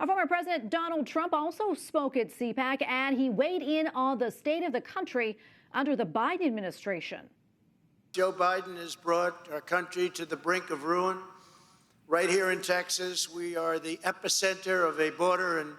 Former President Donald Trump also spoke at CPAC, and he weighed in on the state of the country under the Biden administration. Joe Biden has brought our country to the brink of ruin. Right here in Texas, we are the epicenter of a border and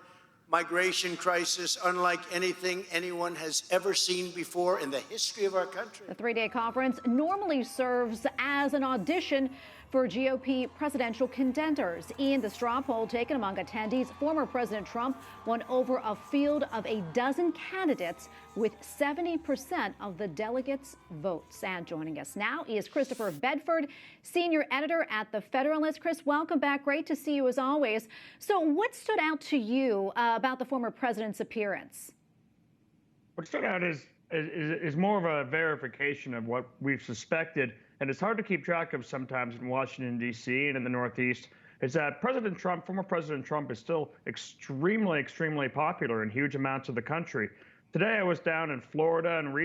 migration crisis unlike anything anyone has ever seen before in the history of our country. The three-day conference normally serves as an audition for GOP presidential contenders. In the straw poll taken among attendees, former President Trump won over a field of a dozen candidates with 70% of the delegates' votes. And joining us now is Christopher Bedford, senior editor at the Federalist. Chris, welcome back. Great to see you as always. So what stood out to you about the former president's appearance? What stood out is more of a verification of what we've suspected, and it's hard to keep track of sometimes in Washington, D.C. and in the Northeast, is that President Trump, former President Trump, is still extremely, extremely popular in huge amounts of the country. Today I was down in Florida, and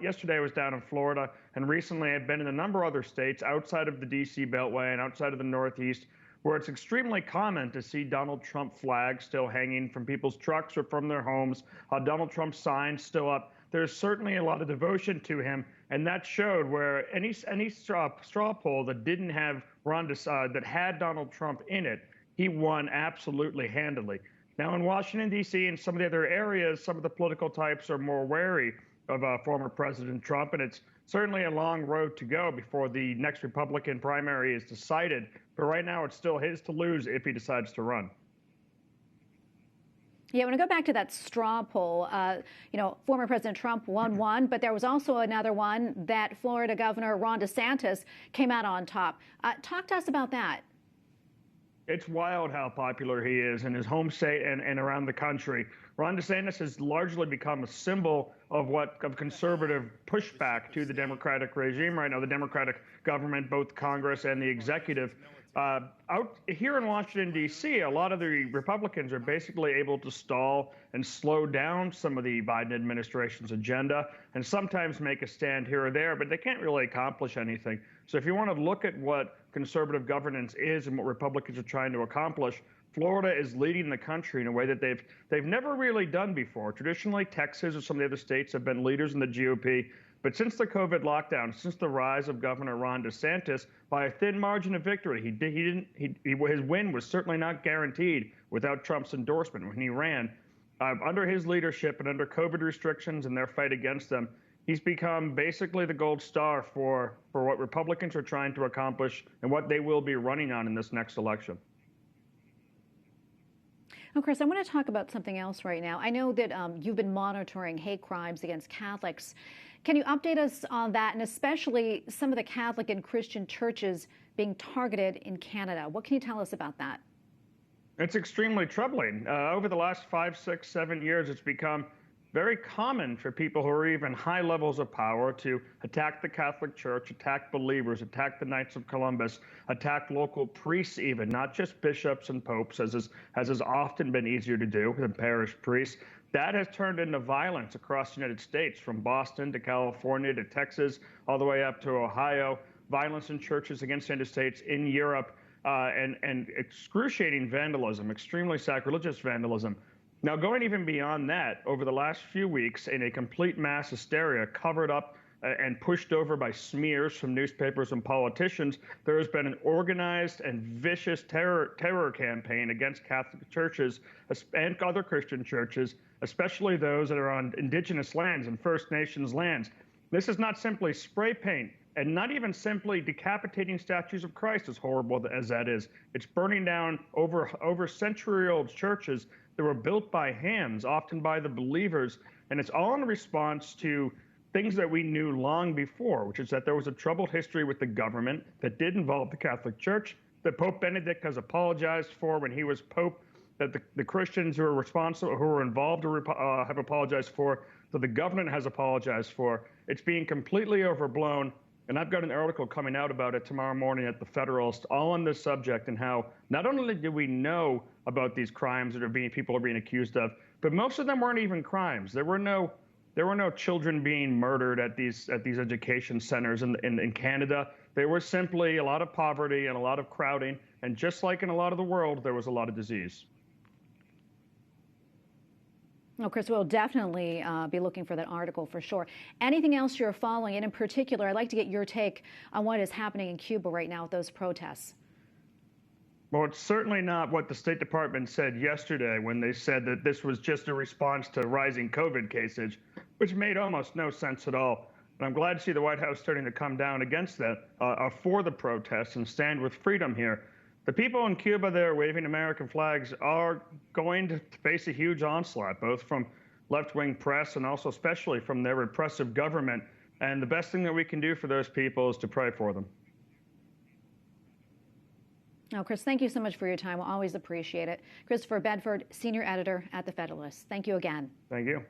yesterday I was down in Florida, and recently I've been in a number of other states outside of the D.C. Beltway and outside of the Northeast, where it's extremely common to see Donald Trump flags still hanging from people's trucks or from their homes, Donald Trump signs still up. There's certainly a lot of devotion to him, and that showed where any straw poll that didn't have that had Donald Trump in it, he won absolutely handily. Now in Washington, D.C. and some of the other areas, some of the political types are more wary of former President Trump, and it's certainly a long road to go before the next Republican primary is decided. But right now, it's still his to lose if he decides to run. Yeah, I want to go back to that straw poll. Former President Trump won one, but there was also another one that Florida Governor Ron DeSantis came out on top. Talk to us about that. It's wild how popular he is in his home state and around the country. Ron DeSantis has largely become a symbol of conservative pushback to the Democratic regime right now, the Democratic government, both Congress and the executive. Out here in Washington, D.C., a lot of the Republicans are basically able to stall and slow down some of the Biden administration's agenda and sometimes make a stand here or there, but they can't really accomplish anything. So if you want to look at what conservative governance is and what Republicans are trying to accomplish, Florida is leading the country in a way that they've never really done before. Traditionally, Texas or some of the other states have been leaders in the GOP. But since the COVID lockdown, since the rise of Governor Ron DeSantis, by a thin margin of victory, his win was certainly not guaranteed without Trump's endorsement when he ran. Under his leadership and under COVID restrictions and their fight against them, he's become basically the gold star for what Republicans are trying to accomplish and what they will be running on in this next election. Oh, Chris, I want to talk about something else right now. I know that you've been monitoring hate crimes against Catholics. Can you update us on that, and especially some of the Catholic and Christian churches being targeted in Canada? What can you tell us about that? It's extremely troubling. Over the last 5, 6, 7 years, it's become very common for people who are even high levels of power to attack the Catholic Church, attack believers, attack the Knights of Columbus, attack local priests even, not just bishops and popes, as has often been easier to do than parish priests. That has turned into violence across the United States, from Boston to California to Texas, all the way up to Ohio, violence in churches against the United States, in Europe, and excruciating vandalism, extremely sacrilegious vandalism. Now, going even beyond that, over the last few weeks, in a complete mass hysteria covered up and pushed over by smears from newspapers and politicians, there has been an organized and vicious terror campaign against Catholic churches and other Christian churches, especially those that are on indigenous lands and First Nations lands. This is not simply spray paint and not even simply decapitating statues of Christ, as horrible as that is. It's burning down over century-old churches that were built by hands, often by the believers, and it's all in response to things that we knew long before, which is that there was a troubled history with the government that did involve the Catholic Church, that Pope Benedict has apologized for when he was Pope, that the Christians who are responsible, who were involved, have apologized for, that the government has apologized for. It's being completely overblown. And I've got an article coming out about it tomorrow morning at the Federalist, all on this subject, and how not only do we know about these crimes that people are being accused of, but most of them weren't even crimes. There were no children being murdered at these education centers in Canada. There was simply a lot of poverty and a lot of crowding, and just like in a lot of the world, there was a lot of disease. No, Chris, we'll definitely be looking for that article for sure. Anything else you're following? And in particular, I'd like to get your take on what is happening in Cuba right now with those protests. Well, it's certainly not what the State Department said yesterday when they said that this was just a response to rising COVID cases, which made almost no sense at all. And I'm glad to see the White House starting to come down against that, for the protests and stand with freedom here. The people in Cuba there waving American flags are going to face a huge onslaught, both from left-wing press and also especially from their repressive government. And the best thing that we can do for those people is to pray for them. Oh, Chris, thank you so much for your time. We'll always appreciate it. Christopher Bedford, senior editor at the Federalist. Thank you again. Thank you.